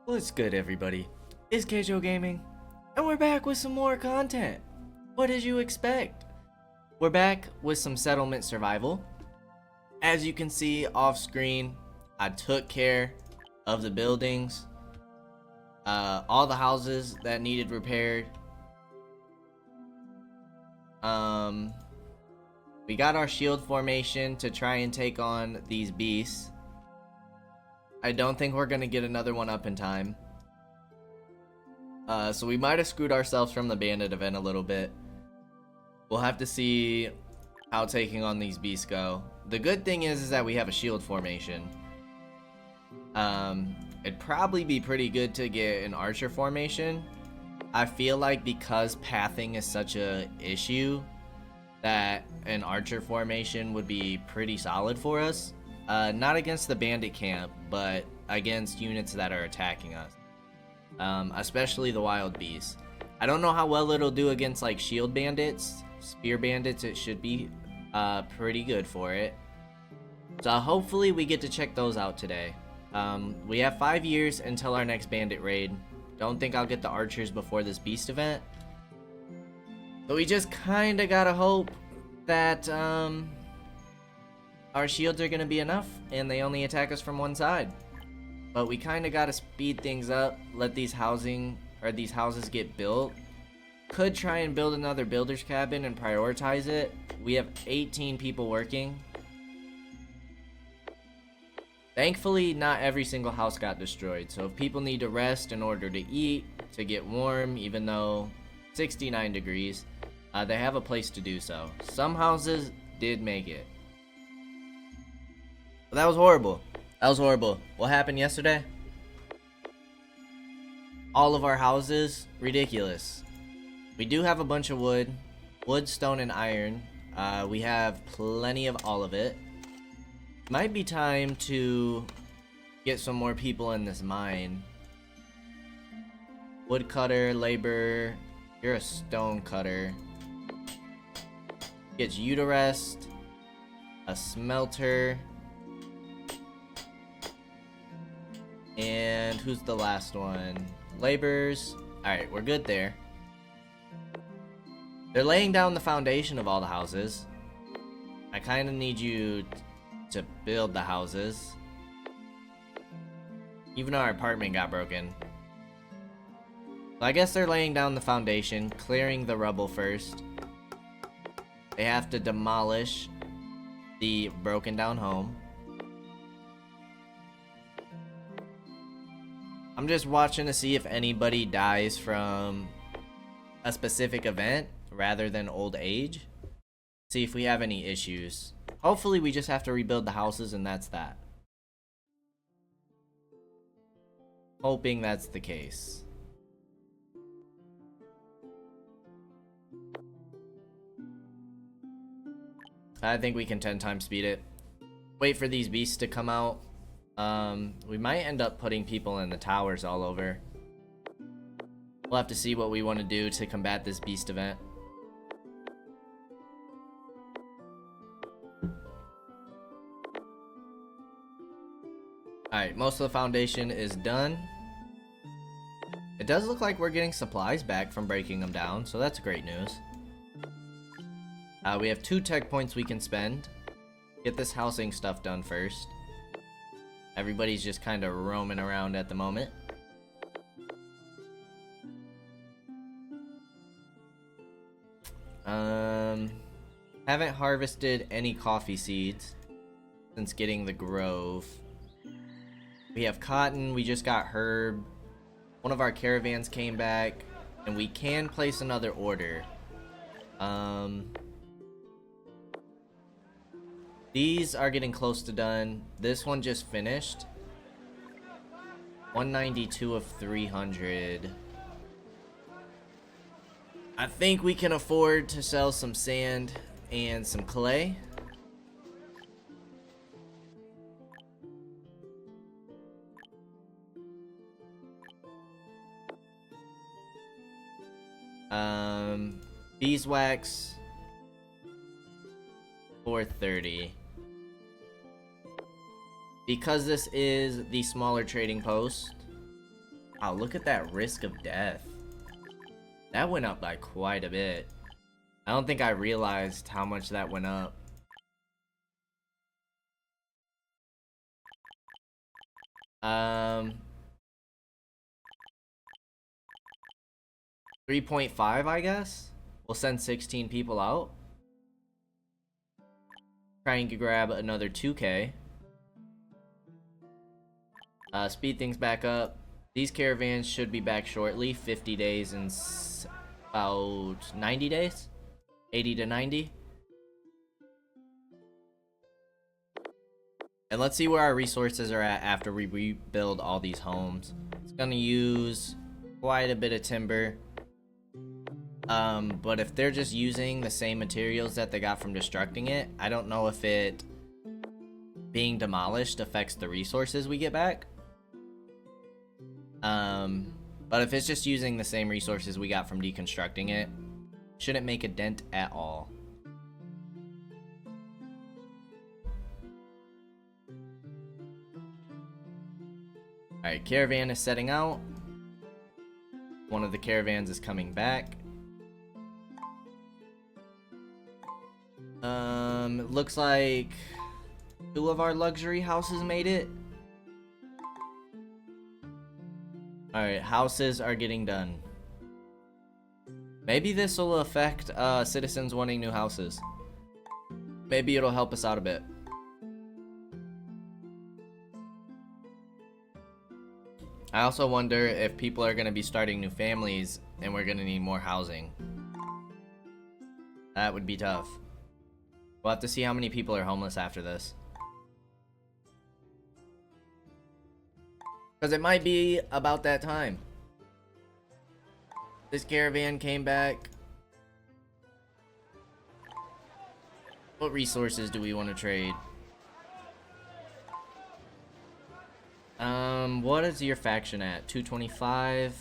What's good, everybody? It's Kaige-O Gaming, and we're back with some more content. What did you expect? We're back with some settlement survival. As you can see off screen, I took care of the buildings, all the houses that needed repaired. We got our shield formation to try and take on these beasts. I don't think we're gonna get another one up in time. So we might have screwed ourselves from the bandit event a little bit. We'll have to see how taking on these beasts go. The good thing is that we have a shield formation. It'd probably be pretty good to get an archer formation. I feel like because pathing is such a issue, that an archer formation would be pretty solid for us. Not against the bandit camp, but against units that are attacking us. Especially the wild beasts. I don't know how well it'll do against like shield bandits. Spear bandits, it should be pretty good for it. So hopefully we get to check those out today. We have 5 years until our next bandit raid. Don't think I'll get the archers before this beast event. But we just kinda gotta hope that our shields are gonna be enough and they only attack us from one side. But we kinda gotta speed things up, let these houses get built. Could try and build another builder's cabin and prioritize it. We have 18 people working. Thankfully, not every single house got destroyed, so if people need to rest in order to eat, to get warm, even though 69 degrees, they have a place to do so. Some houses did make it. But that was horrible. That was horrible. What happened yesterday? All of our houses, ridiculous. We do have a bunch of wood, stone, and iron. We have plenty of all of it. Might be time to get some more people in this mine. Woodcutter, labor, you're a stone cutter. Gets you to rest. A smelter. And who's the last one? Laborers. Alright, we're good there. They're laying down the foundation of all the houses. I kind of need you to build the houses. Even our apartment got broken. So I guess they're laying down the foundation, clearing the rubble first. They have to demolish the broken down home. I'm just watching to see if anybody dies from a specific event rather than old age. See if we have any issues. Hopefully we just have to rebuild the houses and that's that. Hoping that's the case. I think we can 10 times speed it. Wait for these beasts to come out. We might end up putting people in the towers all over. We'll have to see what we want to do to combat this beast event. Alright, most of the foundation is done. It does look like we're getting supplies back from breaking them down, so that's great news. We have 2 tech points we can spend. Get this housing stuff done first. Everybody's just kind of roaming around at the moment. Haven't harvested any coffee seeds since getting the grove. We have cotton, we just got herb. One of our caravans came back, and we can place another order. These are getting close to done. This one just finished. 192 of 300. I think we can afford to sell some sand and some clay. Beeswax 430. Because this is the smaller trading post, Wow, look at that risk of death. That went up by quite a bit. I don't think I realized how much that went up. Um, 3.5, I guess. We'll send 16 people out. Trying to grab another 2K. Speed things back up. These caravans should be back shortly. 50 days and about 90 days? 80 to 90. And let's see where our resources are at after we rebuild all these homes. It's gonna use quite a bit of timber. But if they're just using the same materials that they got from destructing it, I don't know if it being demolished affects the resources we get back. But if it's just using the same resources we got from deconstructing it, shouldn't make a dent at all. Alright, caravan is setting out. One of the caravans is coming back. It looks like 2 of our luxury houses made it. Alright, houses are getting done. Maybe this will affect citizens wanting new houses. Maybe it'll help us out a bit. I also wonder if people are going to be starting new families and we're going to need more housing. That would be tough. We'll have to see how many people are homeless after this. Because it might be about that time. This caravan came back. What resources do we want to trade? What is your faction at? 225.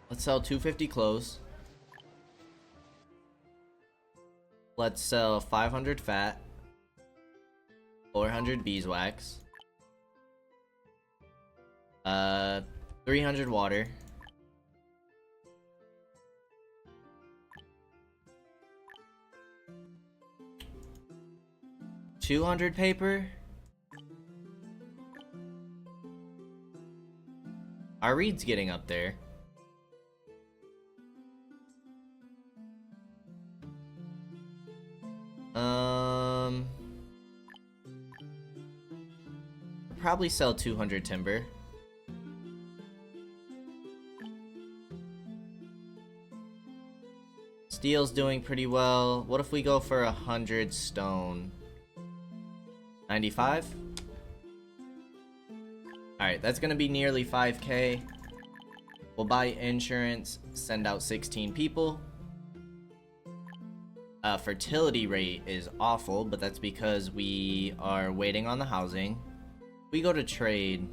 Let's sell 250 clothes. Let's sell 500 fat. 400 beeswax. 300 water. $200 paper. Our reed's getting up there. Probably sell 200 timber. Steel's doing pretty well. What if we go for 100 stone? 95? Alright, that's gonna be nearly 5K. We'll buy insurance, send out 16 people. Fertility rate is awful, but that's because we are waiting on the housing. We go to trade.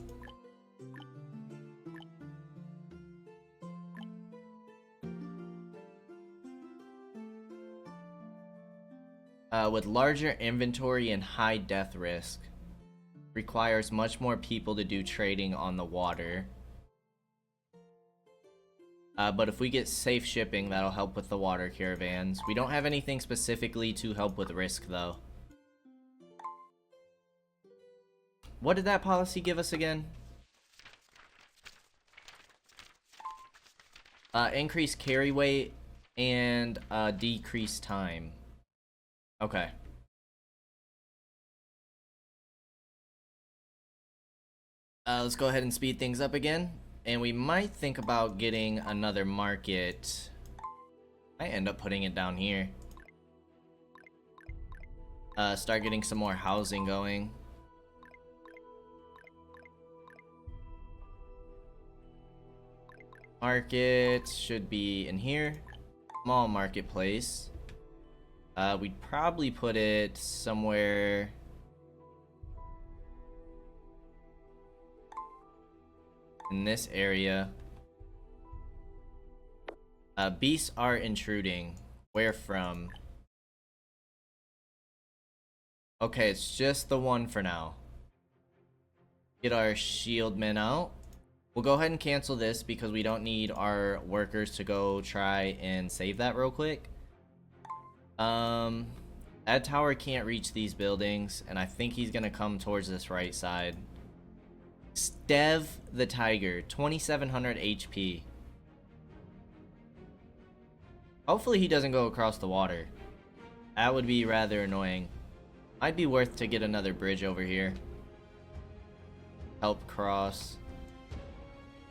With larger inventory and high death risk. Requires much more people to do trading on the water. But if we get safe shipping, that'll help with the water caravans. We don't have anything specifically to help with risk, though. What did that policy give us again? Increase carry weight and decrease time. Okay. Let's go ahead and speed things up again. And we might think about getting another market. I end up putting it down here. Start getting some more housing going. Market should be in here. Small marketplace. We'd probably put it somewhere. In this area. Beasts are intruding. Where from? Okay, it's just the one for now. Get our shield men out. We'll go ahead and cancel this because we don't need our workers to go try and save that real quick. That tower can't reach these buildings, and I think he's gonna come towards this right side. Stev the Tiger, 2700 HP. Hopefully he doesn't go across the water. That would be rather annoying. Might be worth to get another bridge over here. Help cross.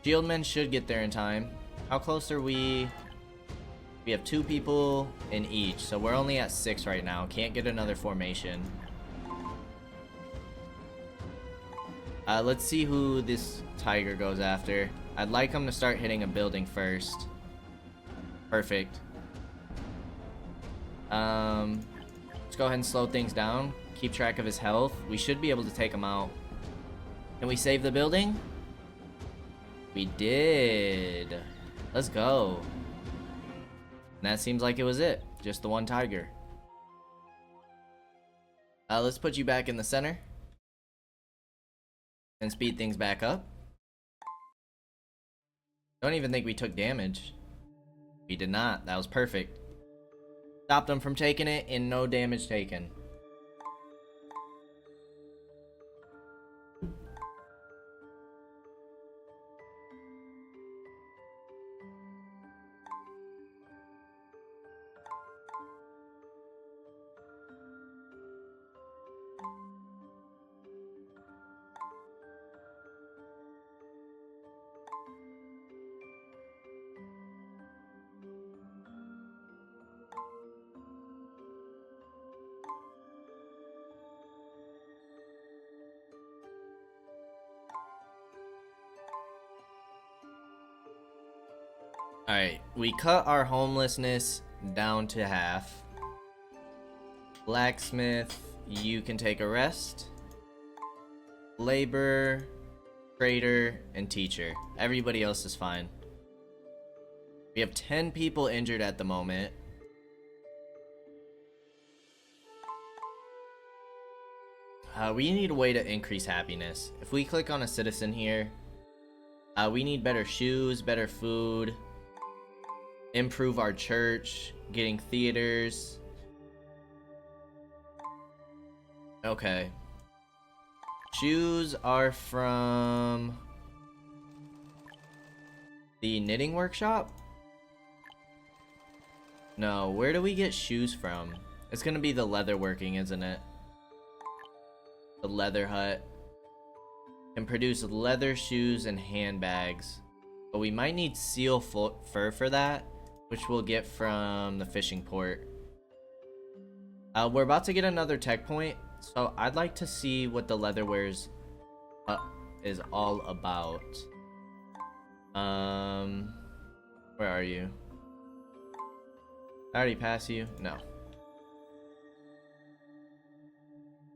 Shieldmen should get there in time. How close are we? We have 2 people in each, so we're only at 6 right now. Can't get another formation. Let's see who this tiger goes after. I'd like him to start hitting a building first. Perfect. Let's go ahead and slow things down. Keep track of his health. We should be able to take him out. Can we save the building? We did. Let's go. And that seems like it was it. Just the one tiger. Let's put you back in the center. And speed things back up. Don't even think we took damage. We did not. That was perfect. Stopped them from taking it and no damage taken. Alright, we cut our homelessness down to half. Blacksmith, you can take a rest. Labor, trader, and teacher. Everybody else is fine. We have 10 people injured at the moment. We need a way to increase happiness. If we click on a citizen here, we need better shoes, better food. Improve our church, getting theaters. Okay. Shoes are from the knitting workshop? No, where do we get shoes from? It's gonna be the leather working, isn't it? The leather hut. Can produce leather shoes and handbags. But we might need seal fur for that, which we'll get from the fishing port. We're about to get another tech point, so I'd like to see what the leatherwares is all about. Where are you? I already passed you? No.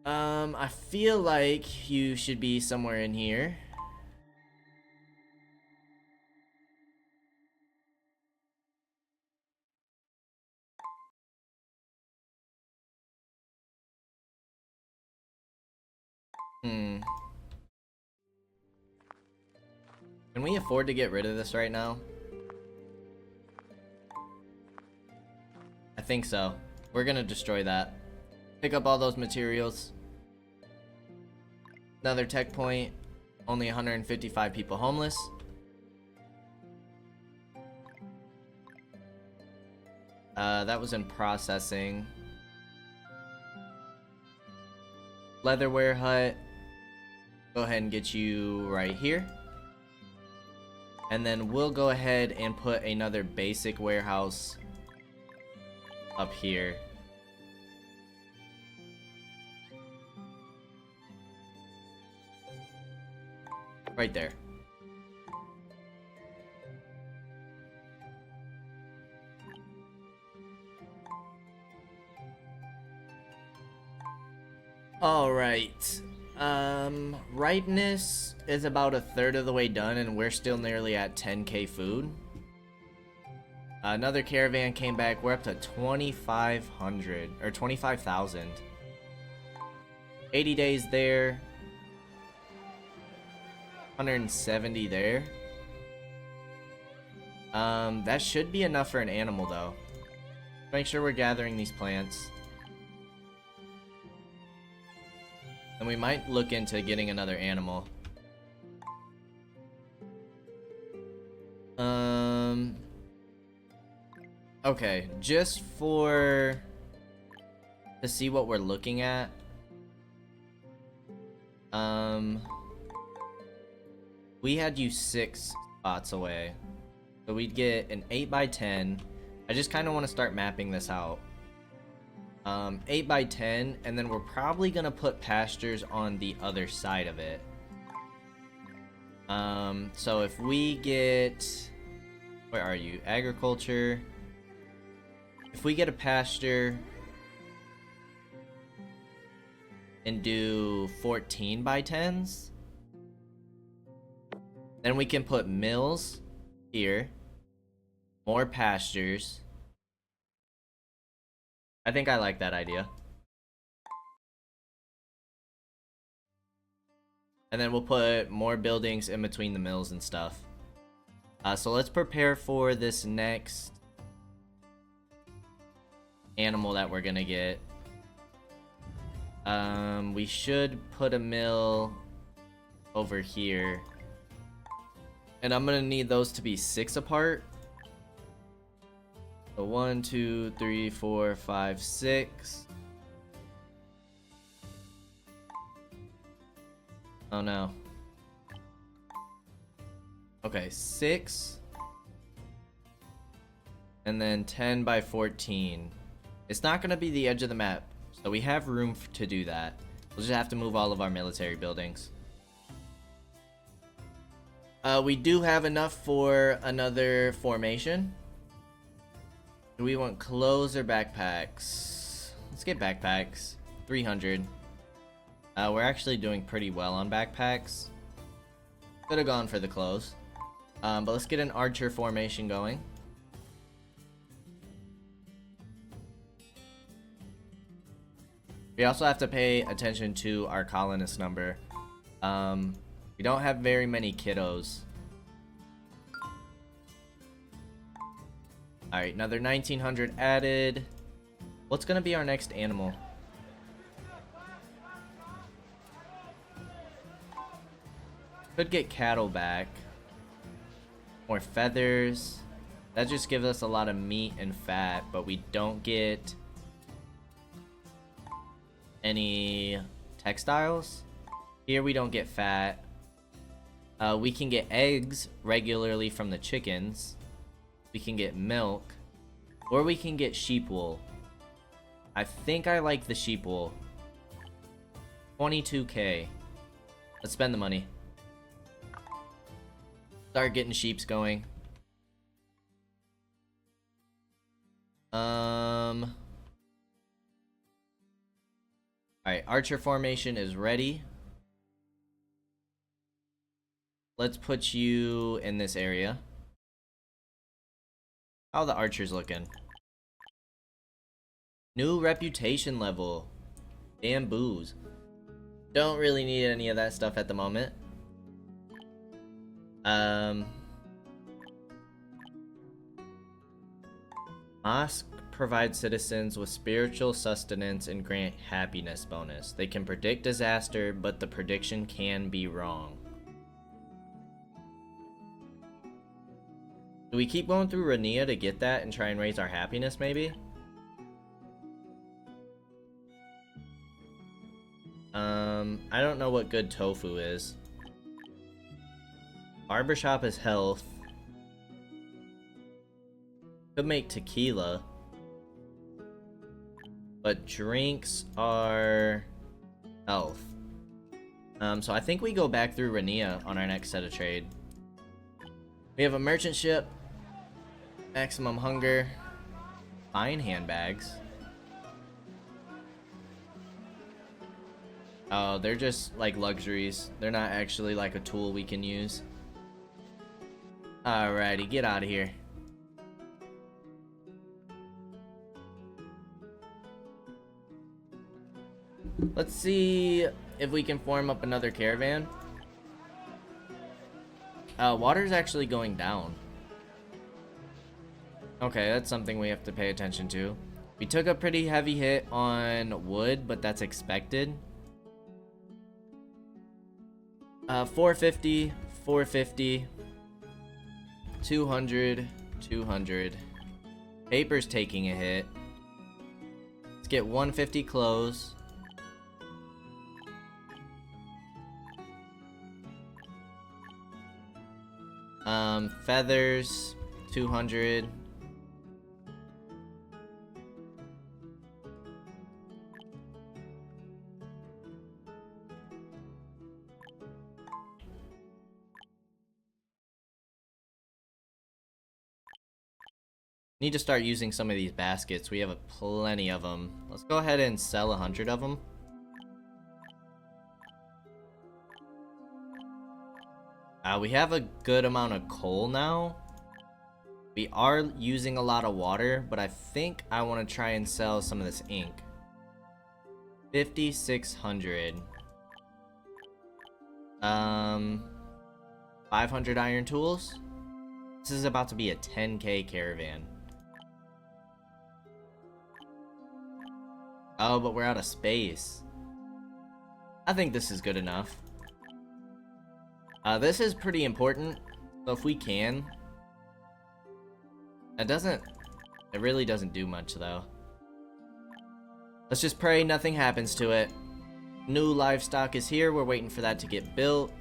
I feel like you should be somewhere in here. Can we afford to get rid of this right now? I think so. We're gonna destroy that. Pick up all those materials. Another tech point. Only 155 people homeless. That was in processing. Leatherware hut. Go ahead and get you right here. And then we'll go ahead and put another basic warehouse up here. Right there. Alright. Ripeness is about 1/3 of the way done, and we're still nearly at 10k food. Another caravan came back. We're up to 2,500 or 25,000. 80 days there. 170 there. That should be enough for an animal though. Make sure we're gathering these plants. And we might look into getting another animal. Okay, just to see what we're looking at. We had you 6 spots away. So we'd get an 8x10. I just kind of want to start mapping this out. 8x10, and then we're probably gonna put pastures on the other side of it. So if we get, where are you? Agriculture. If we get a pasture and do 14x10s, then we can put mills here, more pastures. I think I like that idea. And then we'll put more buildings in between the mills and stuff. So let's prepare for this next animal that we're gonna get. We should put a mill over here. And I'm gonna need those to be 6 apart. So 1, 2, 3, 4, 5, 6. Oh no. Okay, 6. And then 10x14. It's not gonna be the edge of the map, so we have room to do that. We'll just have to move all of our military buildings. We do have enough for another formation. Do we want clothes or backpacks? Let's get backpacks. 300. We're actually doing pretty well on backpacks. Could have gone for the clothes. But let's get an archer formation going. We also have to pay attention to our colonist number. We don't have very many kiddos. Alright, another 1900 added. What's gonna be our next animal? Could get cattle back. More feathers. That just gives us a lot of meat and fat, but we don't get any textiles. Here we don't get fat. We can get eggs regularly from the chickens. We can get milk. Or we can get sheep wool. I think I like the sheep wool. 22k. Let's spend the money. Start getting sheeps going. Alright, archer formation is ready. Let's put you in this area. How are the archers looking? New reputation level. Bamboos. Don't really need any of that stuff at the moment. Mosque provides citizens with spiritual sustenance and grant happiness bonus. They can predict disaster, but the prediction can be wrong. Do we keep going through Rania to get that and try and raise our happiness, maybe? I don't know what good tofu is. Barbershop is health. Could make tequila. But drinks are health. So I think we go back through Rania on our next set of trade. We have a merchant ship. Maximum hunger. Fine handbags. Oh, they're just like luxuries. They're not actually like a tool we can use. Alrighty, get out of here. Let's see if we can form up another caravan. Water's actually going down. Okay, that's something we have to pay attention to. We took a pretty heavy hit on wood, but that's expected. 450, 450, 200, 200. Paper's taking a hit. Let's get 150 clothes. Feathers, 200. Need to start using some of these baskets. We have plenty of them. Let's go ahead and sell 100 of them. We have a good amount of coal now. We are using a lot of water, but I think I want to try and sell some of this ink. 5,600. 500 iron tools. This is about to be a 10k caravan. Oh, but we're out of space. I think this is good enough. This is pretty important, so if we can. It really doesn't do much though. Let's just pray nothing happens to it. New livestock is here, we're waiting for that to get built.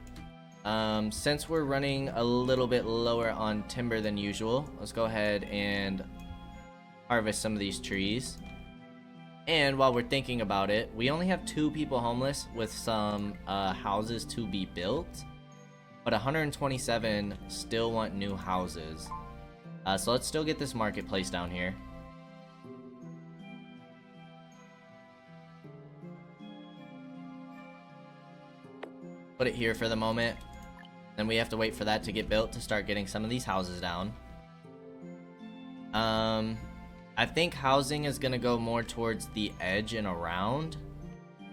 Since we're running a little bit lower on timber than usual, let's go ahead and harvest some of these trees. And while we're thinking about it, we only have 2 people homeless with some houses to be built. But 127 still want new houses. So let's still get this marketplace down here. Put it here for the moment. Then we have to wait for that to get built to start getting some of these houses down. I think housing is gonna go more towards the edge and around.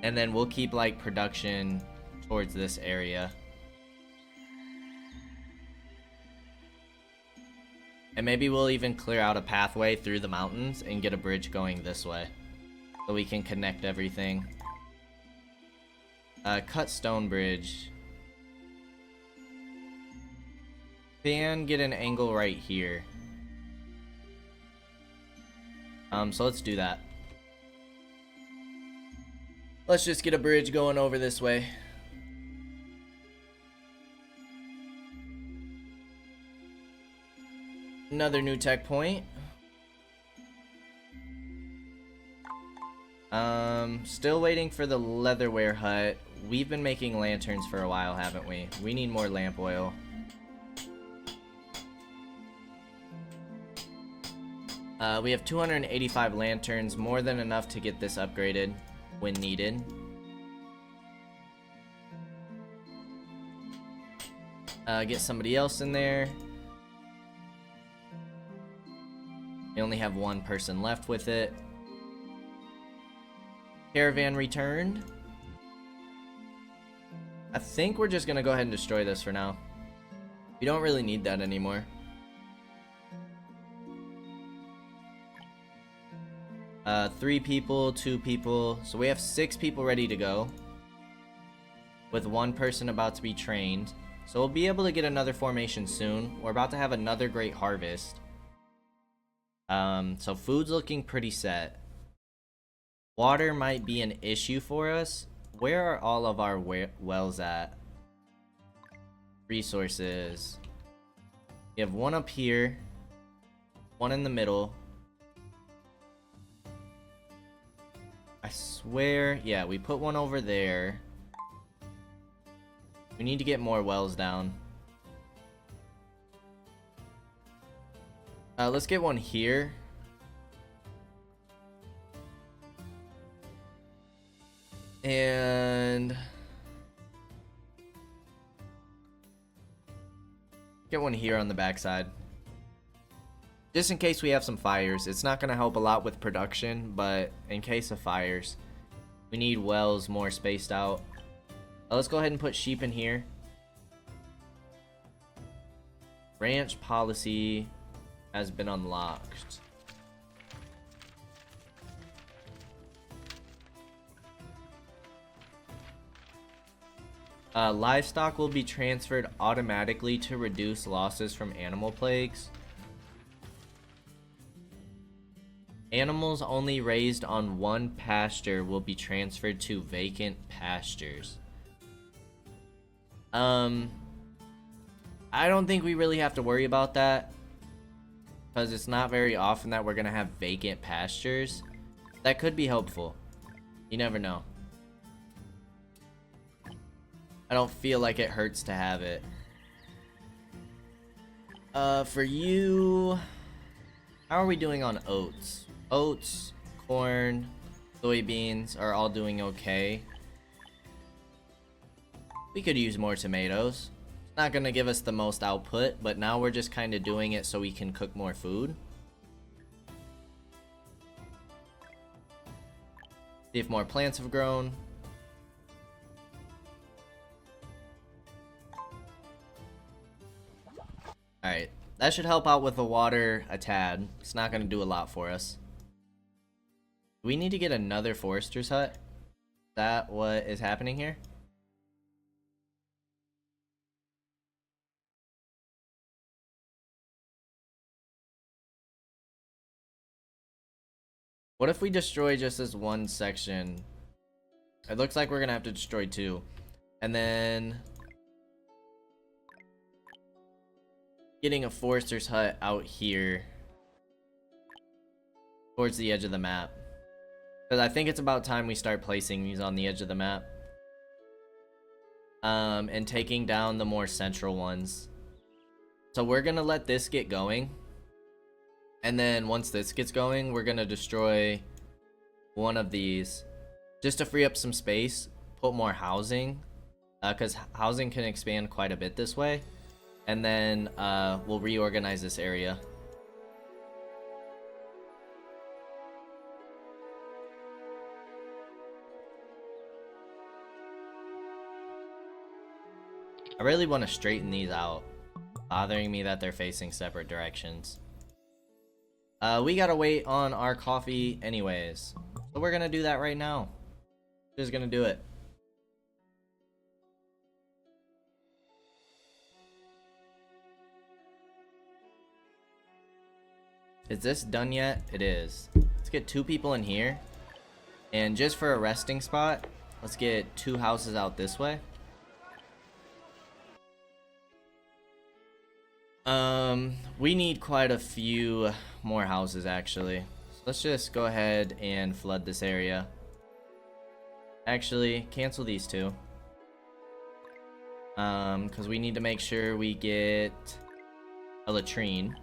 And then we'll keep like production towards this area. And maybe we'll even clear out a pathway through the mountains and get a bridge going this way. So we can connect everything. Cut stone bridge. Can get an angle right here. So let's do that. Let's just get a bridge going over this way. Another new tech point. Still waiting for the leatherware hut. We've been making lanterns for a while, haven't we? We need more lamp oil. We have 285 lanterns, more than enough to get this upgraded when needed. Get somebody else in there. We only have 1 person left with it. Caravan returned. I think we're just gonna go ahead and destroy this for now. We don't really need that anymore. Three people, 2 people. So we have 6 people ready to go. With 1 person about to be trained. So we'll be able to get another formation soon. We're about to have another great harvest. So food's looking pretty set. Water might be an issue for us. Where are all of our wells at? Resources. We have 1 up here. 1 in the middle. I swear, yeah, we put 1 over there. We need to get more wells down. Let's get 1 here. And get 1 here on the backside. Just in case we have some fires. It's not going to help a lot with production, but in case of fires, we need wells more spaced out. Let's go ahead and put sheep in here. Ranch policy has been unlocked. Livestock will be transferred automatically to reduce losses from animal plagues. Animals only raised on one pasture will be transferred to vacant pastures. I don't think we really have to worry about that, because it's not very often that we're gonna have vacant pastures. That could be helpful. You never know. I don't feel like it hurts to have it. For you, how are we doing on oats? Oats, corn, soybeans are all doing okay. We could use more tomatoes. It's not gonna give us the most output, but now we're just kind of doing it so we can cook more food. See if more plants have grown. Alright, that should help out with the water a tad. It's not going to do a lot for us. We need to get another forester's hut. Is that what is happening here? What if we destroy just this one section? It looks like we're going to have to destroy two. And then getting a forester's hut out here towards the edge of the map, because I think it's about time we start placing these on the edge of the map, and taking down the more central ones. So we're gonna let this get going, and then once this gets going, we're gonna destroy one of these just to free up some space, put more housing, because housing can expand quite a bit this way. And then we'll reorganize this area. I really want to straighten these out. Bothering me that they're facing separate directions. We gotta wait on our coffee anyways. So we're gonna do that right now. Just gonna do it. Is this done yet? It is. Let's get 2 people in here. And just for a resting spot, let's get 2 houses out this way. We need quite a few more houses actually. So let's just go ahead and flood this area. Actually, cancel these 2. Because we need to make sure we get a latrine.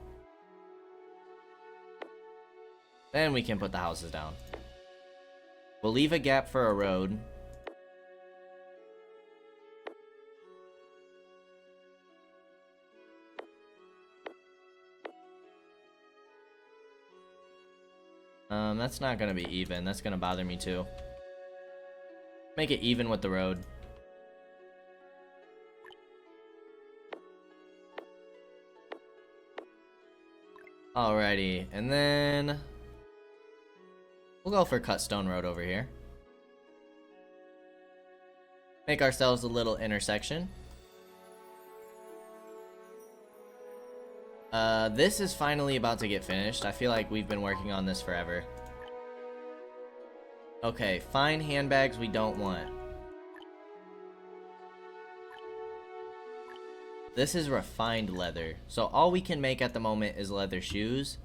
Then we can put the houses down. We'll leave a gap for a road. That's not gonna be even. That's gonna bother me too. Make it even with the road. Alrighty, and then we'll go for cut stone road over here. Make ourselves a little intersection. This is finally about to get finished. I feel like we've been working on this forever. Okay, fine handbags we don't want. This is refined leather. So all we can make at the moment is leather shoes.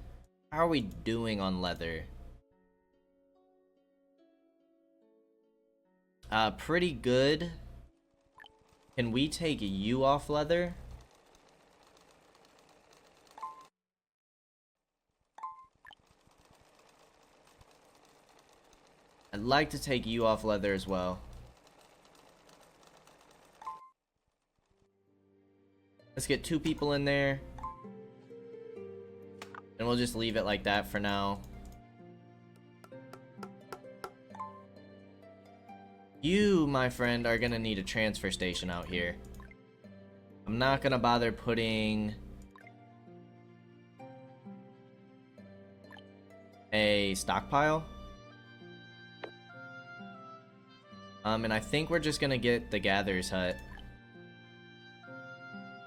How are we doing on leather? Pretty good. Can we take you off leather? I'd like to take you off leather as well. Let's get 2 people in there. And we'll just leave it like that for now. You, my friend, are gonna need a transfer station out here. I'm not gonna bother putting a stockpile. And I think we're just gonna get the gatherer's hut.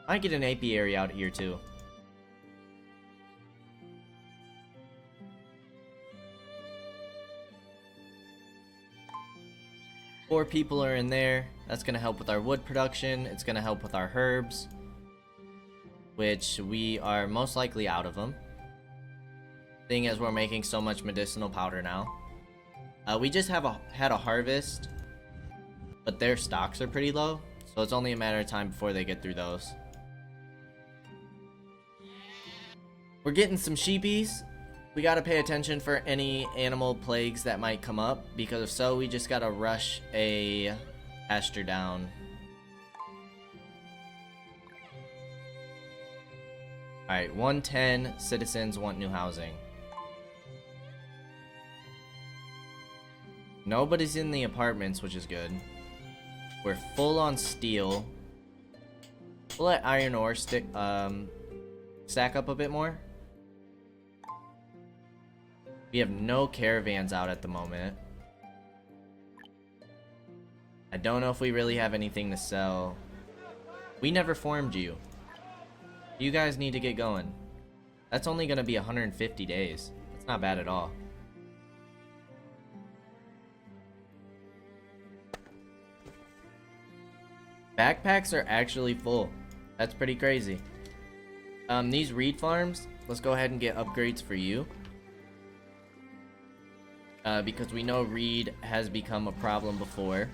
Might get an apiary out here too. Four people are in there. That's gonna help with our wood production. It's gonna help with our herbs, which we are most likely out of them, seeing as we're making so much medicinal powder now. We just had a harvest, but their stocks are pretty low, so it's only a matter of time before they get through those. We're getting some sheepies. We gotta pay attention for any animal plagues that might come up, because if so, we just gotta rush a pasture down. Alright, 110 citizens want new housing. Nobody's in the apartments, which is good. We're full on steel. We'll let iron ore stack up a bit more. We have no caravans out at the moment. I don't know if we really have anything to sell. We never formed you. You guys need to get going. That's only gonna be 150 days. That's not bad at all. Backpacks are actually full. That's pretty crazy. These reed farms, let's go ahead and get upgrades for you. Because we know reed has become a problem before.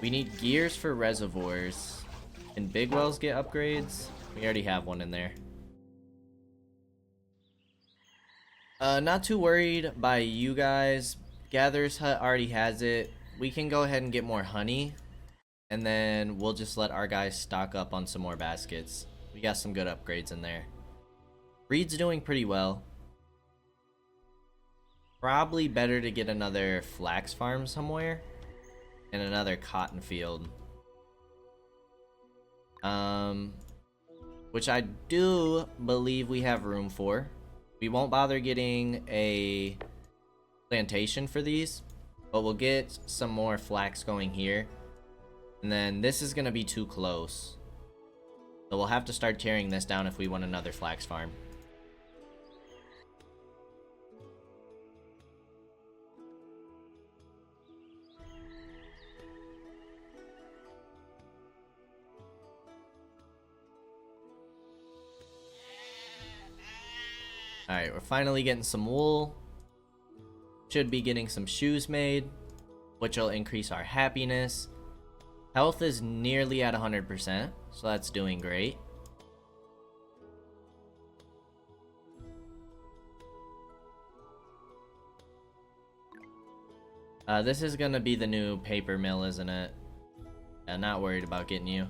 We need gears for reservoirs. Can big wells get upgrades? We already have one in there. Not too worried by you guys. Gatherer's Hut already has it. We can go ahead and get more honey, and then we'll just let our guys stock up on some more baskets. We got some good upgrades in there. Reed's doing pretty well. Probably better to get another flax farm somewhere and another cotton field. Which I do believe we have room for. We won't bother getting a plantation for these, but we'll get some more flax going here. And then this is gonna be too close, so we'll have to start tearing this down if we want another flax farm. Alright, we're finally getting some wool. Should be getting some shoes made, which will increase our happiness. Health is nearly at 100%, so that's doing great. This is gonna be the new paper mill, isn't it? Yeah, not worried about getting you.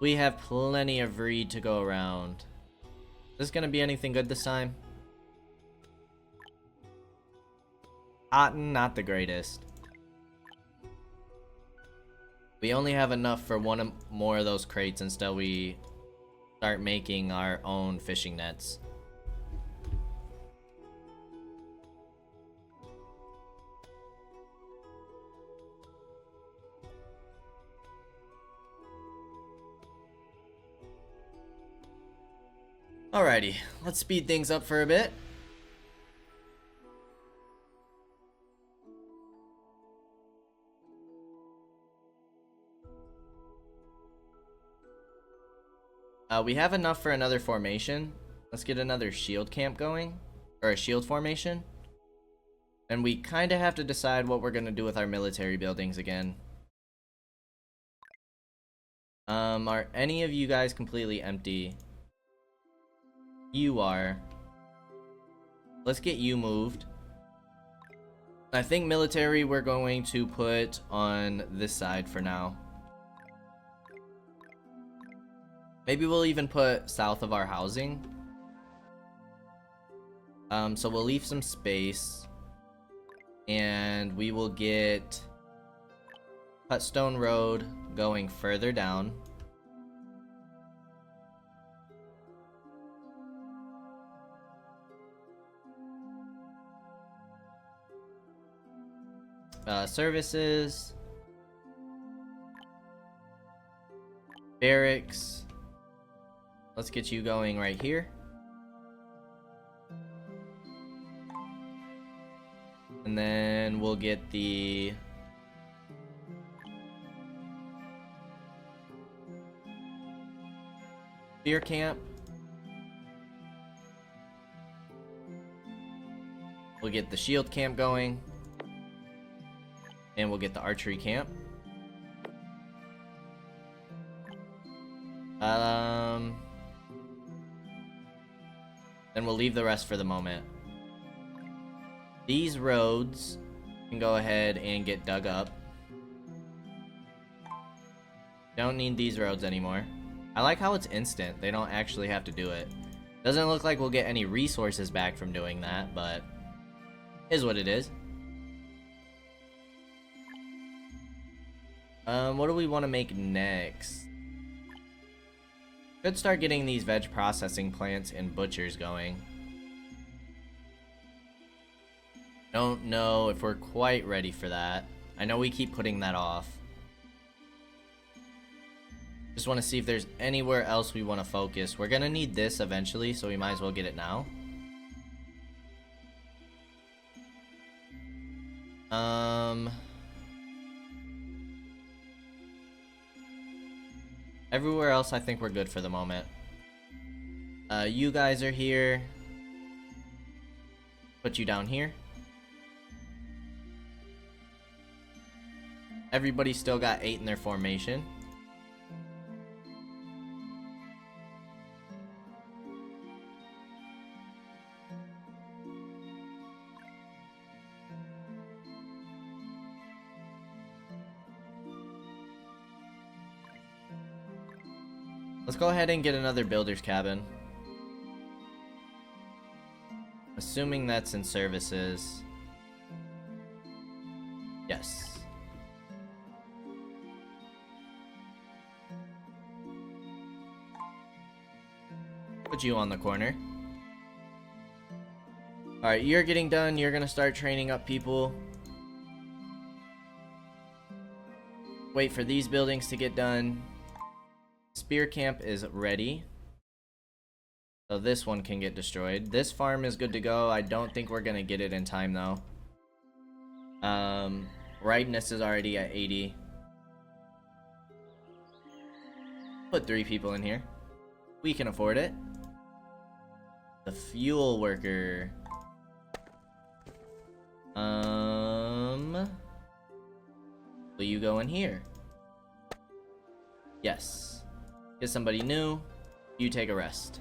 We have plenty of reed to go around. Is this gonna be anything good this time? Cotton, not the greatest. We only have enough for one more of those crates until we start making our own fishing nets. Alrighty, let's speed things up for a bit. We have enough for another formation. Let's get another shield camp going, or a shield formation. And we kind of have to decide what we're going to do with our military buildings again. Are any of you guys completely empty? You are. Let's get you moved. I think military we're going to put on this side for now. Maybe we'll even put south of our housing. So we'll leave some space. And we will get Cutstone Road going further down. services, barracks. Let's get you going right here. And then we'll get the spear camp. We'll get the shield camp going. And we'll get the archery camp. Then we'll leave the rest for the moment. These roads can go ahead and get dug up. Don't need these roads anymore. I like how it's instant. They don't actually have to do it. Doesn't look like we'll get any resources back from doing that, but is what it is. What do we want to make next? Could start getting these veg processing plants and butchers going. Don't know if we're quite ready for that. I know we keep putting that off. Just want to see if there's anywhere else we want to focus. We're gonna need this eventually, so we might as well get it now. Everywhere else, I think we're good for the moment. You guys are here. Put you down here. Everybody's still got 8 in their formation. Let's go ahead and get another builder's cabin. Assuming that's in services. Yes. Put you on the corner. Alright, you're getting done. You're gonna start training up people. Wait for these buildings to get done. Spear camp is ready. So this one can get destroyed. This farm is good to go. I don't think we're gonna get it in time though. Ripeness is already at 80. Put 3 people in here. We can afford it. The fuel worker. Will you go in here? Yes. Get somebody new. You take a rest.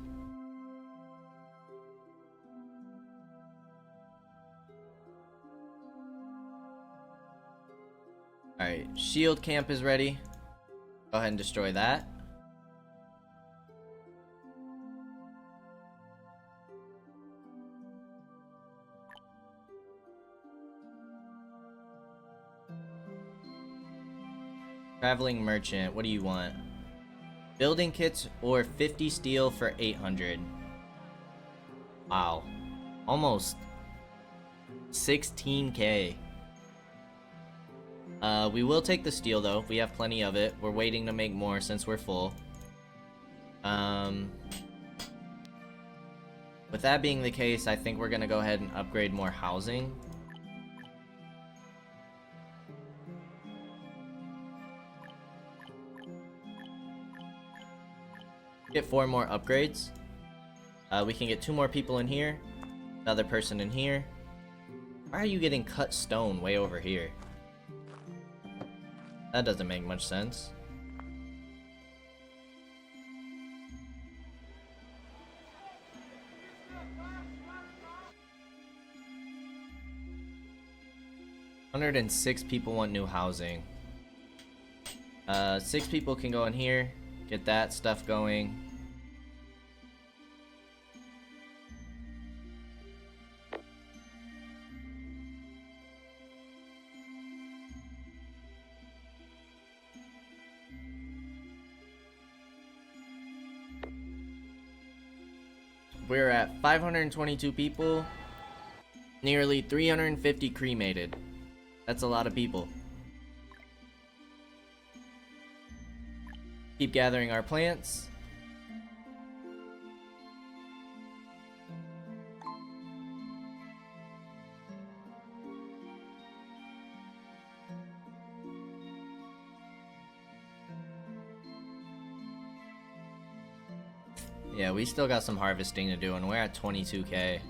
Alright, shield camp is ready. Go ahead and destroy that. Traveling merchant, what do you want? Building kits or 50 steel for 800. Wow. Almost 16k. We will take the steel though. We have plenty of it. We're waiting to make more since we're full. With that being the case, I think we're gonna go ahead and upgrade more housing. Get 4 more upgrades. We can get 2 more people in here. Another person in here. Why are you getting cut stone way over here? That doesn't make much sense. $106 people want new housing. 6 people can go in here. Get that stuff going. We're at 522 people. Nearly 350 cremated. That's a lot of people. Keep gathering our plants. Yeah, we still got some harvesting to do, and we're at 22k.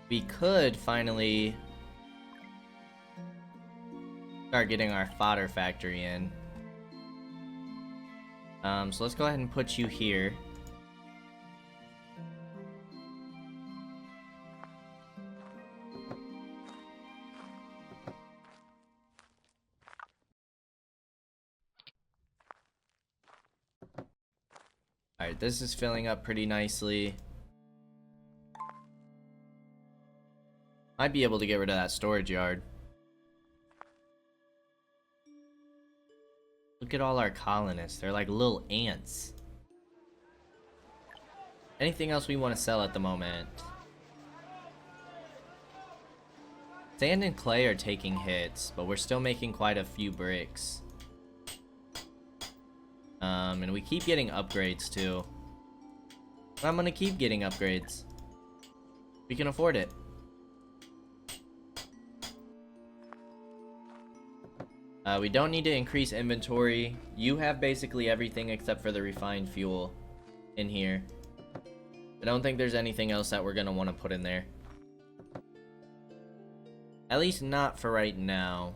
We could finally start getting our fodder factory in. So let's go ahead and put you here. Alright, this is filling up pretty nicely. Might be able to get rid of that storage yard. Look at all our colonists. They're like little ants. Anything else we want to sell at the moment? Sand and clay are taking hits, but we're still making quite a few bricks. And we keep getting upgrades too. But I'm gonna keep getting upgrades. We can afford it. We don't need to increase inventory. You have basically everything except for the refined fuel in here. I don't think there's anything else that we're gonna want to put in there. At least not for right now.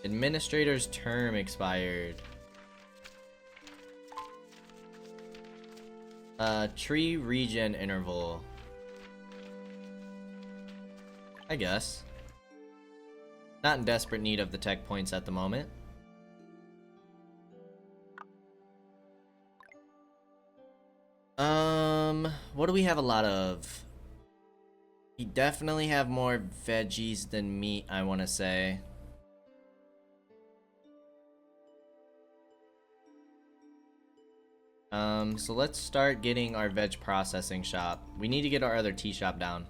Administrator's term expired. Tree regen interval. I guess. Not in desperate need of the tech points at the moment. What do we have a lot of? We definitely have more veggies than meat, I want to say. So let's start getting our veg processing shop. We need to get our other tea shop down.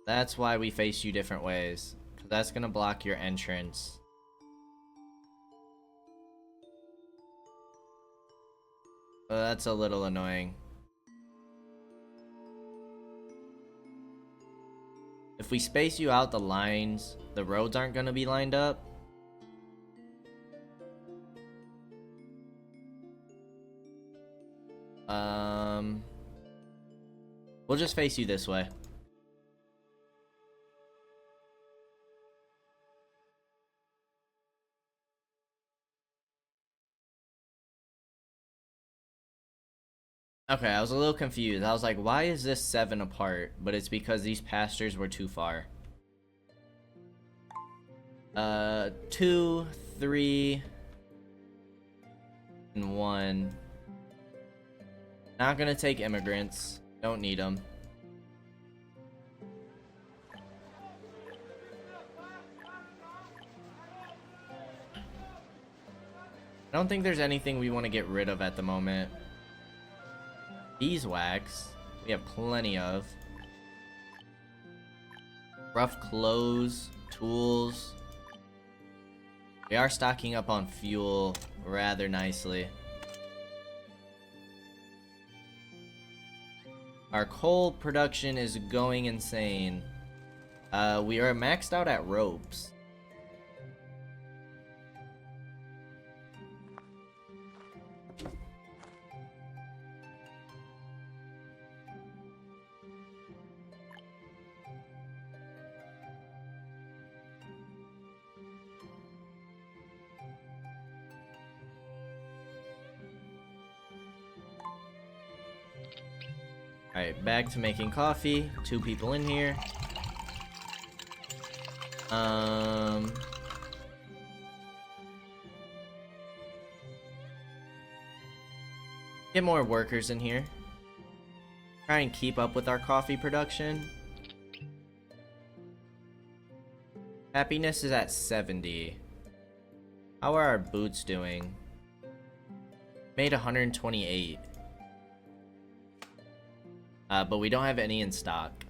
That's why we face you different ways, because that's gonna block your entrance. That's a little annoying. If we space you out, the lines, the roads aren't gonna be lined up. We'll just face you this way. Okay, I was a little confused. I was like, why is this 7 apart? But it's because these pastures were too far. 2, 3, and 1. Not gonna take immigrants. Don't need them. I don't think there's anything we want to get rid of at the moment. Beeswax, we have plenty of. Rough clothes, tools. We are stocking up on fuel rather nicely. Our coal production is going insane. We are maxed out at ropes. Alright, back to making coffee. 2 people in here. Get more workers in here. Try and keep up with our coffee production. Happiness is at 70. How are our boots doing? Made 128. But we don't have any in stock.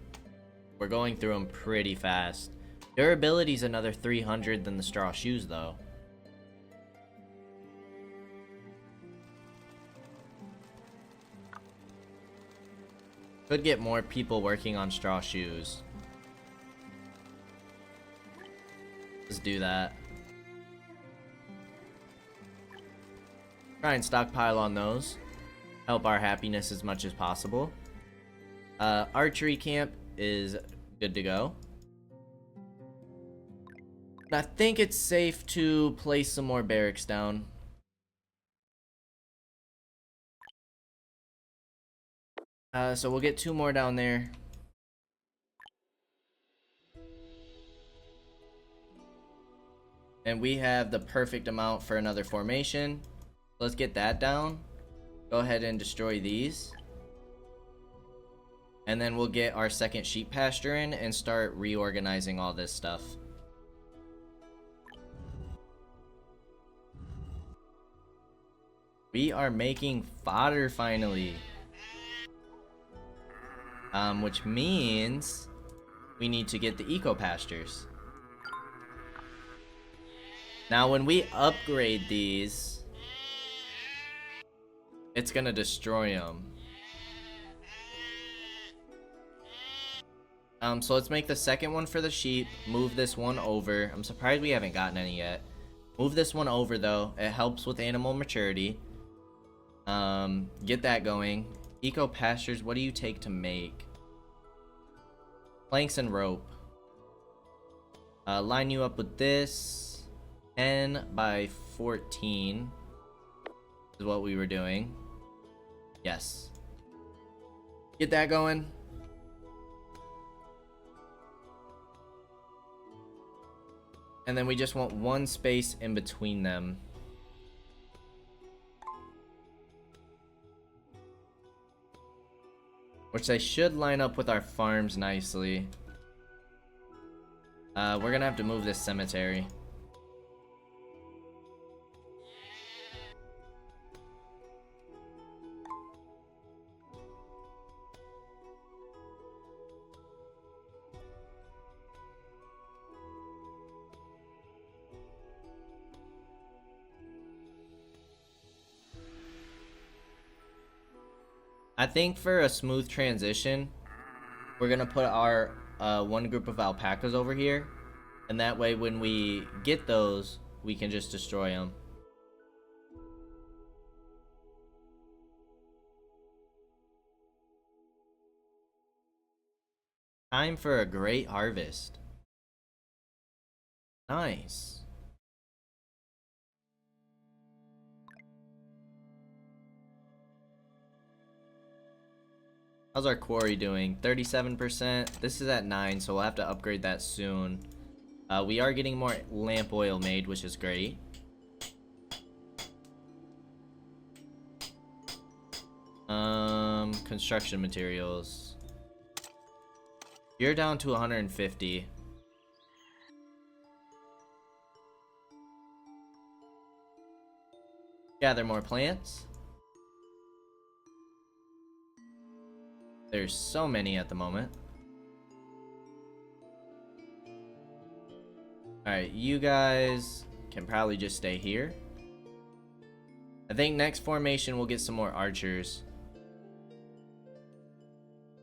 We're going through them pretty fast. Durability is another 300 than the straw shoes, though. Could get more people working on straw shoes. Let's do that. Try and stockpile on those. Help our happiness as much as possible. Archery camp is good to go. I think it's safe to place some more barracks down. So we'll get 2 more down there. And we have the perfect amount for another formation. Let's get that down. Go ahead and destroy these. And then we'll get our second sheep pasture in and start reorganizing all this stuff. We are making fodder finally. Which means we need to get the eco pastures. Now when we upgrade these, it's gonna destroy them. So let's make the second one for the sheep. Move this one over. I'm surprised we haven't gotten any yet. Move this one over though. It helps with animal maturity. Get that going. Eco pastures, what do you take to make? Planks and rope. Line you up with this. 10 by 14 is what we were doing. Yes. Get that going. And then we just want one space in between them. Which they should line up with our farms nicely. We're gonna have to move this cemetery. I think for a smooth transition, we're gonna put our one group of alpacas over here, and that way when we get those, we can just destroy them. Time for a great harvest. Nice. How's our quarry doing? 37%. This is at 9, so we'll have to upgrade that soon. We are getting more lamp oil made, which is great. Construction materials. You're down to 150. Gather more plants. There's so many at the moment. Alright, you guys can probably just stay here. I think next formation we'll get some more archers.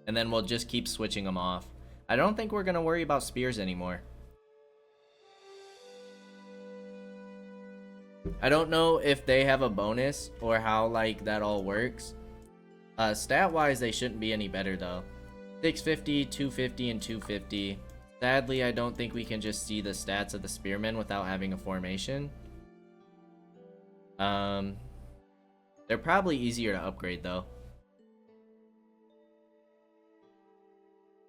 And then we'll just keep switching them off. I don't think we're gonna worry about spears anymore. I don't know if they have a bonus or how like that all works. Stat wise they shouldn't be any better though. 650, 250, and 250. Sadly, I don't think we can just see the stats of the spearmen without having a formation. They're probably easier to upgrade though.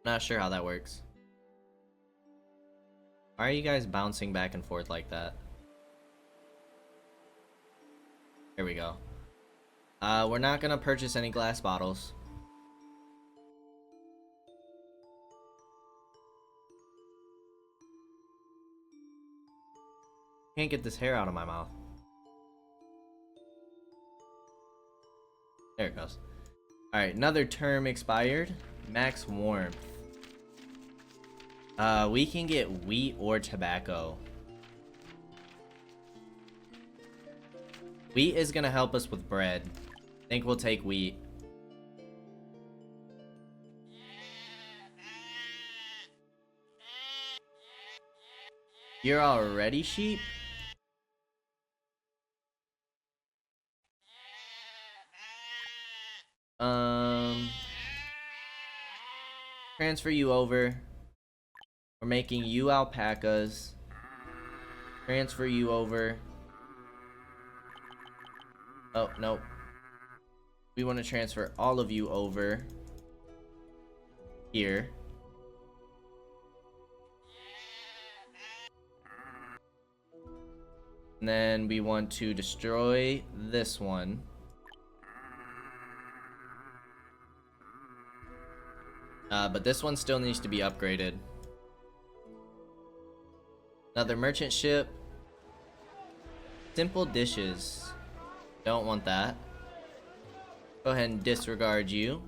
Not sure how that works. Why are you guys bouncing back and forth like that? Here we go. We're not gonna purchase any glass bottles. Can't get this hair out of my mouth. There it goes. Alright, another term expired. Max warmth. We can get wheat or tobacco. Wheat is gonna help us with bread. I think we'll take wheat. You're already sheep? Transfer you over. We're making you alpacas. Transfer you over. Oh, no. We want to transfer all of you over here. And then we want to destroy this one. But this one still needs to be upgraded. Another merchant ship. Simple dishes. Don't want that. Go ahead and disregard you.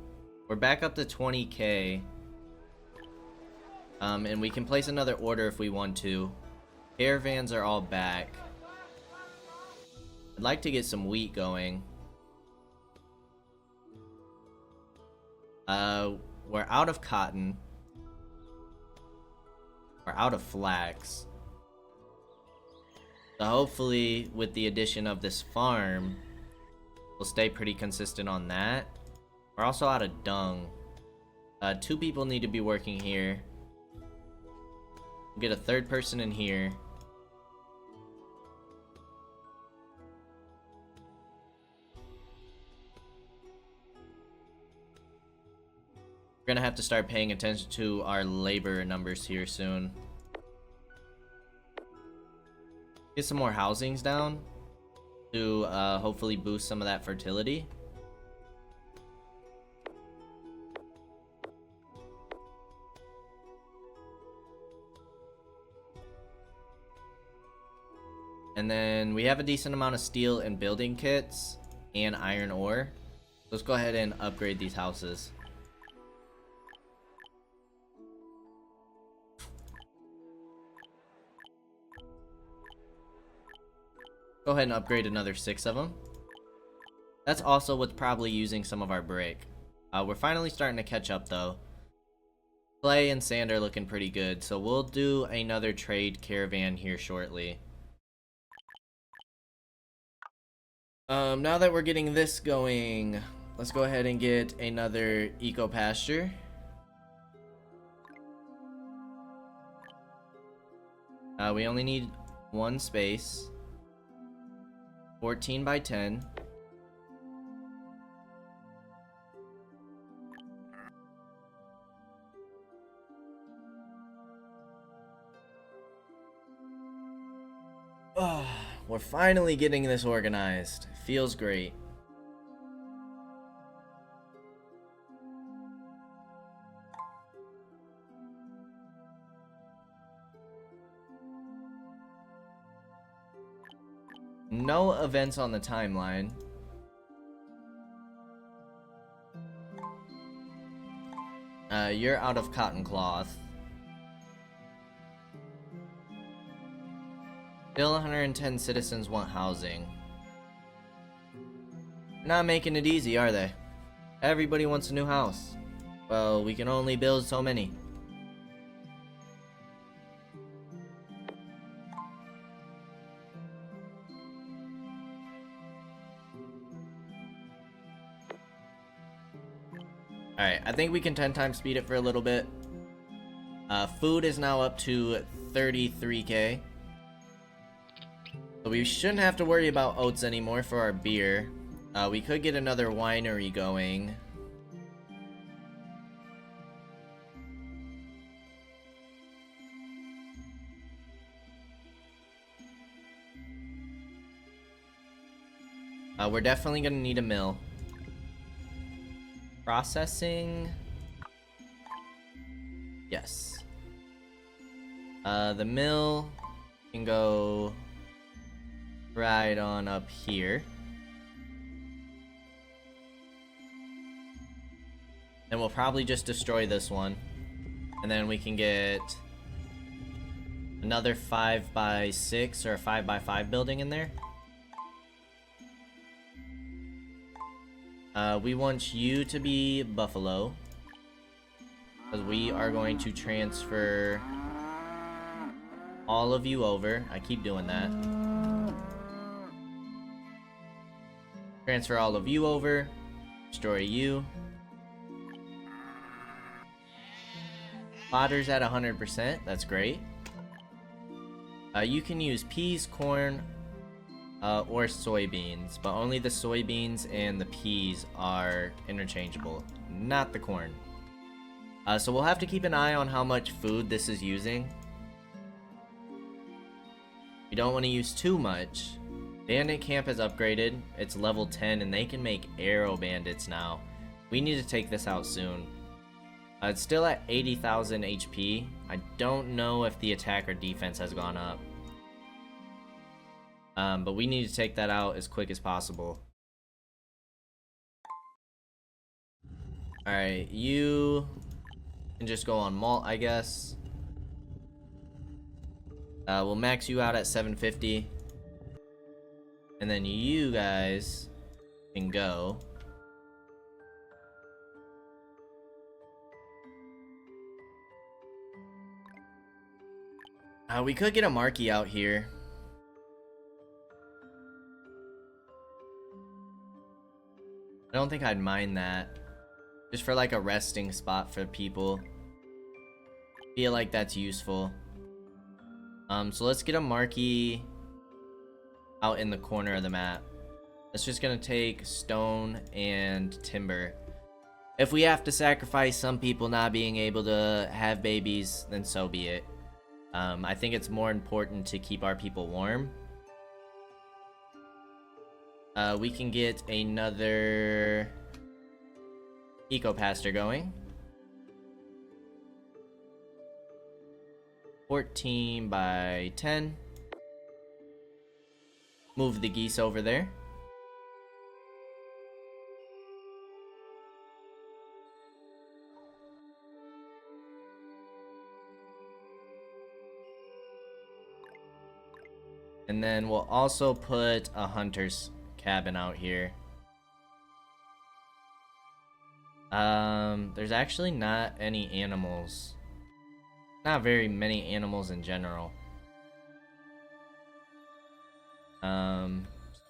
We're back up to 20k. And we can place another order if we want to. Caravans are all back. I'd like to get some wheat going. We're out of cotton. We're out of flax. So hopefully with the addition of this farm, we'll stay pretty consistent on that. We're also out of dung. 2 people need to be working here. We'll get a 3rd person in here. We're gonna have to start paying attention to our labor numbers here soon. Get some more housings down to hopefully boost some of that fertility. And then we have a decent amount of steel and building kits and iron ore. Let's go ahead and upgrade these houses. Go ahead and upgrade another 6 of them. That's also what's probably using some of our brick. We're finally starting to catch up though. Clay and sand are looking pretty good, so we'll do another trade caravan here shortly. Now that we're getting this going, let's go ahead and get another eco pasture. We only need 1 space. 14 by 10. Oh, we're finally getting this organized. Feels great. No events on the timeline. You're out of cotton cloth. Still 110 citizens want housing. Not making it easy, are they? Everybody wants a new house. Well, we can only build so many. Alright, I think we can 10 times speed it for a little bit. Food is now up to 33k. So we shouldn't have to worry about oats anymore for our beer. We could get another winery going. We're definitely gonna need a mill. Processing. Yes. The mill can go right on up here. And we'll probably just destroy this one. And then we can get another 5x6 or a 5x5 building in there. We want you to be Buffalo, because we are going to transfer all of you over. I keep doing that. Transfer all of you over. Destroy you. Fodder's at 100%. That's great. You can use peas, corn, or soybeans, but only the soybeans and the peas are interchangeable, not the corn. So we'll have to keep an eye on how much food this is using. We don't want to use too much. Bandit Camp has upgraded. It's level 10 and they can make arrow bandits now. We need to take this out soon. It's still at 80,000 HP. I don't know if the attack or defense has gone up. But we need to take that out as quick as possible. Alright, you can just go on malt, I guess. We'll max you out at 750. And then you guys can go. We could get a marquee out here. I don't think I'd mind that. Just for like a resting spot for people. Feel like that's useful. So let's get a marquee out in the corner of the map. It's just gonna take stone and timber. If we have to sacrifice some people not being able to have babies, then so be it. I think it's more important to keep our people warm. We can get another eco-pasture going. 14 by 10. Move the geese over there. And then we'll also put a hunter's cabin out here. There's actually not any animals. Not very many animals in general.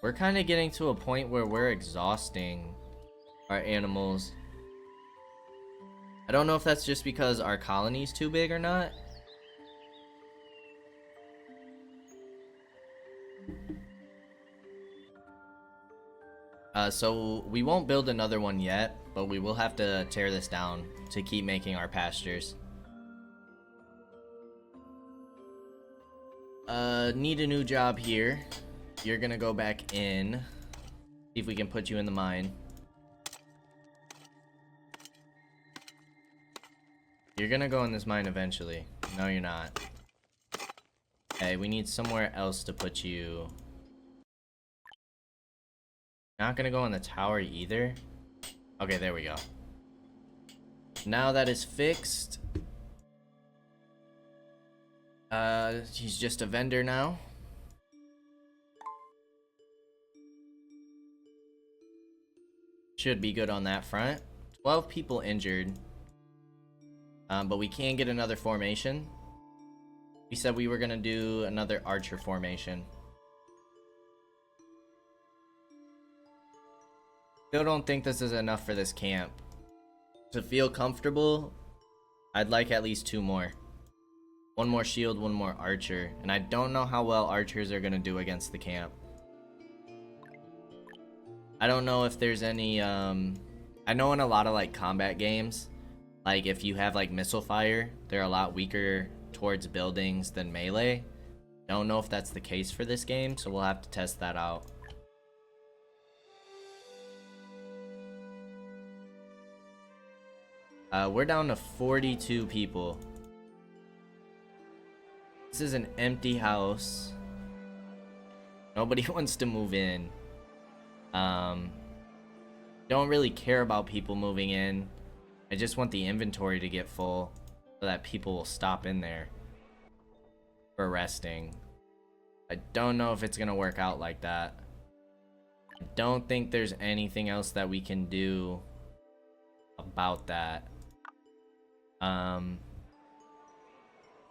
We're kind of getting to a point where we're exhausting our animals. I don't know if that's just because our colony's too big or not. So we won't build another one yet, but we will have to tear this down to keep making our pastures. Need a new job here. You're gonna go back in. See if we can put you in the mine. You're gonna go in this mine eventually. No, you're not. Okay, we need somewhere else to put you. Not gonna go in the tower either. Okay, there we go. Now that is fixed. He's just a vendor now. Should be good on that front. 12 people injured. But we can get another formation. We said we were gonna do another archer formation. Still don't think this is enough for this camp. To feel comfortable, I'd like at least 2 more. 1 more shield, 1 more archer. And I don't know how well archers are gonna do against the camp. I don't know if there's any, I know in a lot of like combat games, like if you have like missile fire, they're a lot weaker towards buildings than melee. Don't know if that's the case for this game, so we'll have to test that out. We're down to 42 people. This is an empty house. Nobody wants to move in. Don't really care about people moving in. I just want the inventory to get full so that people will stop in there for resting. I don't know if it's gonna work out like that. I don't think there's anything else that we can do about that.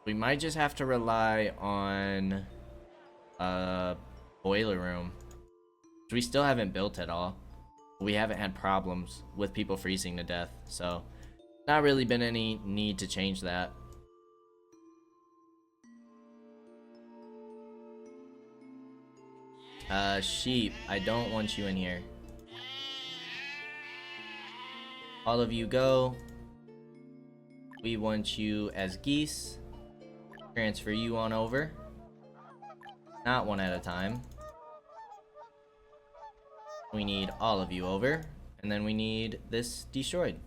We might just have to rely on a boiler room. We still haven't built at all. We haven't had problems with people freezing to death, so not really been any need to change that. Sheep, I don't want you in here. All of you go. We want you as geese. Transfer you on over. Not one at a time. We need all of you over. And then we need this destroyed.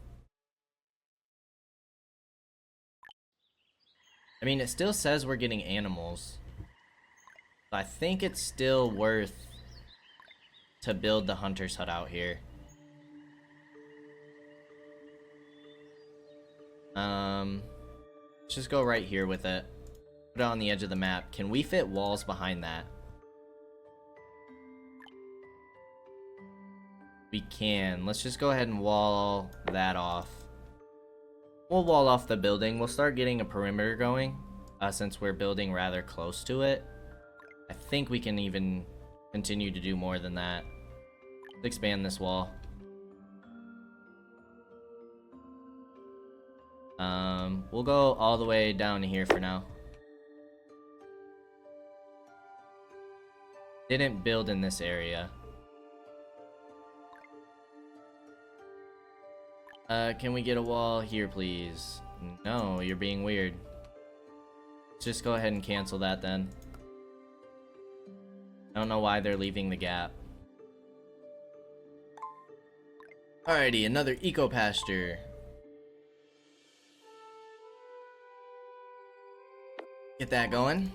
I mean, it still says we're getting animals. I think it's still worth to build the hunter's hut out here. Let's just go right here with it. Put it on the edge of the map. Can we fit walls behind that? We can. Let's just go ahead and wall that off. We'll wall off the building. We'll start getting a perimeter going, since we're building rather close to it. I think we can even continue to do more than that. Let's expand this wall. We'll go all the way down to here for now. Didn't build in this area. Can we get a wall here, please? No, you're being weird. Let's just go ahead and cancel that then. I don't know why they're leaving the gap. Alrighty, another eco pasture. Get that going.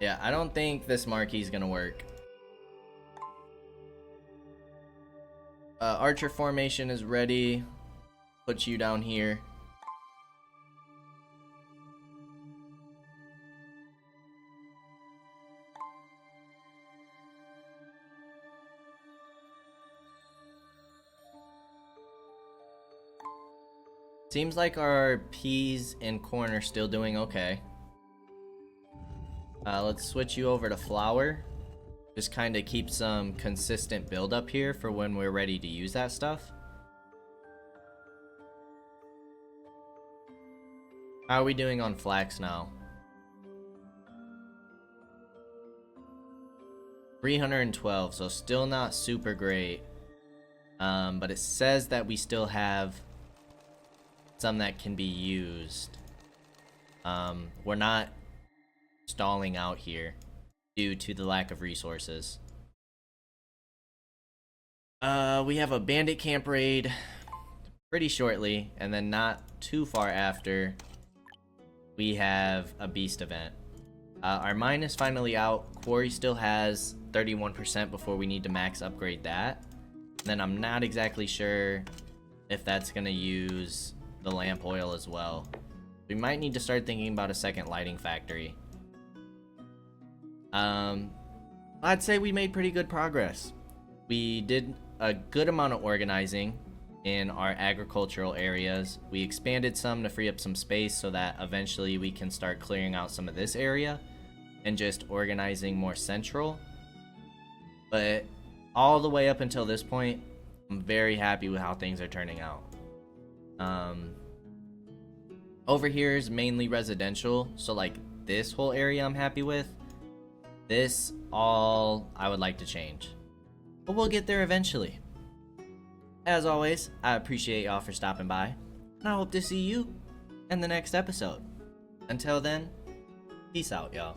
Yeah, I don't think this marquee is gonna work. Archer formation is ready. Put you down here. Seems like our peas and corn are still doing okay. Let's switch you over to flour. Just kind of keep some consistent build up here for when we're ready to use that stuff. How are we doing on flax now? 312, so still not super great. But it says that we still have some that can be used. We're not stalling out here due to the lack of resources. We have a bandit camp raid pretty shortly, and then not too far after we have a beast event. Our mine is finally out. Quarry still has 31% before we need to max upgrade that. And then I'm not exactly sure if that's gonna use the lamp oil as well. We might need to start thinking about a second lighting factory. I'd say we made pretty good progress. We did a good amount of organizing in our agricultural areas. We expanded some to free up some space so that eventually we can start clearing out some of this area and just organizing more central. But all the way up until this point, I'm very happy with how things are turning out. Over here is mainly residential, so like this whole area I'm happy with. This all I would like to change, but we'll get there eventually. As always, I appreciate y'all for stopping by, and I hope to see you in the next episode. Until then, peace out, y'all.